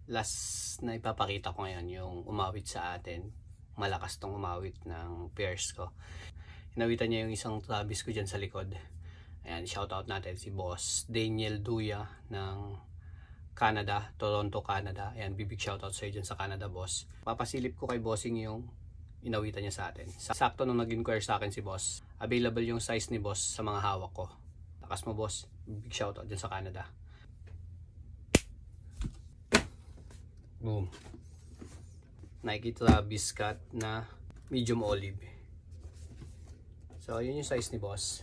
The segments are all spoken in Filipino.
last na ipapakita ko ngayon yung umawit sa atin. Malakas tong umawit ng pairs ko. Inawitan niya yung isang Travis ko dyan sa likod. Ayan, shoutout natin si Boss Daniel Duya ng Canada, Toronto, Canada. Ayan, big shoutout sa dyan sa Canada, boss. Papasilip ko kay bossing yung inawitan niya sa atin. Sakto nung nag-inquire sa akin si boss, available yung size ni boss sa mga hawak ko. Lakas mo, boss. Big shoutout dyan sa Canada. Boom. Nike Travis Scott na medium olive. So yun yung size ni boss.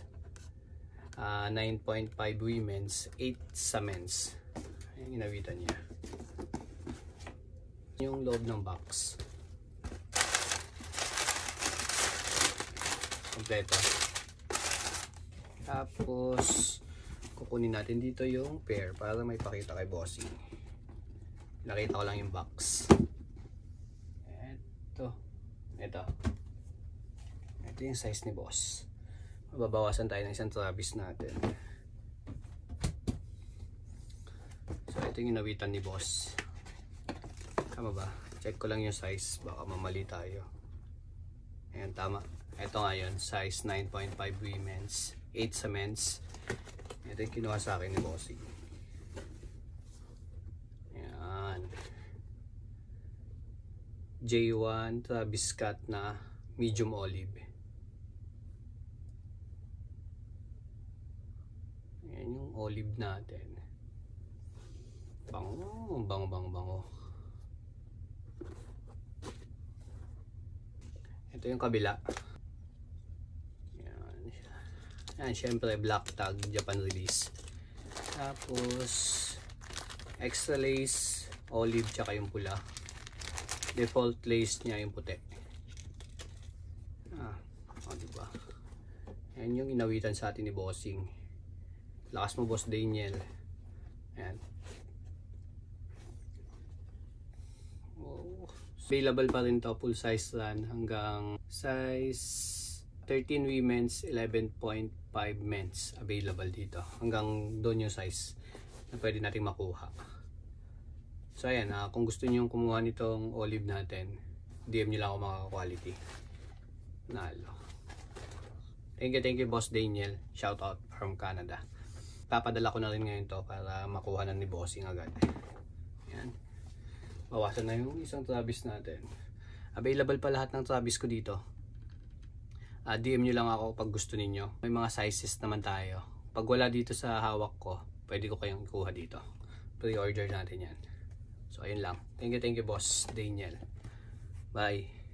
9.5 women's, 8 sa men's. Yung inawitan niya. Yung loob ng box. Kompleto. Tapos kukunin natin dito yung pair para may pakita kay bossing. Nakita ko lang yung box. Ito yung size ni boss. Mababawasan tayo ng isang Travis natin. So ito yung inawitan ni boss. Tama ba? Check ko lang yung size, baka mamali tayo. Ayan, tama. Ito nga yun, size 9.5 women's, 8 sa men's. Ito yung kinuha sa akin ni bossing. J1 Travis Scott na medium olive. Ayan yung olive natin. Bango. Ito yung kabila. Ayan, syempre black tag, Japan release. Tapos extra lace, olive, tsaka yung pula. Default lace niya yung puti. Diba? Ayan yung inawitan sa atin ni bossing. Lakas mo, boss Daniel. Ayan. Available pa rin to, full size run hanggang size 13 women's, 11.5 men's available dito. Hanggang doon yung size na pwede natin makuha. So ayan, kung gusto niyo kumuha nitong olive natin, DM nyo lang ako mga quality. Nalo. Thank you boss Daniel. Shout out from Canada. Papadala ko na rin ngayon to para makuha na ni bossing agad. Ayan. Bawasan na yung isang Travis natin. Available pa lahat ng Travis ko dito. DM nyo lang ako pag gusto ninyo. May mga sizes naman tayo. Pag wala dito sa hawak ko, pwede ko kayong ikuha dito. Pre-order natin yan. So ayun lang. Thank you boss Daniel. Bye.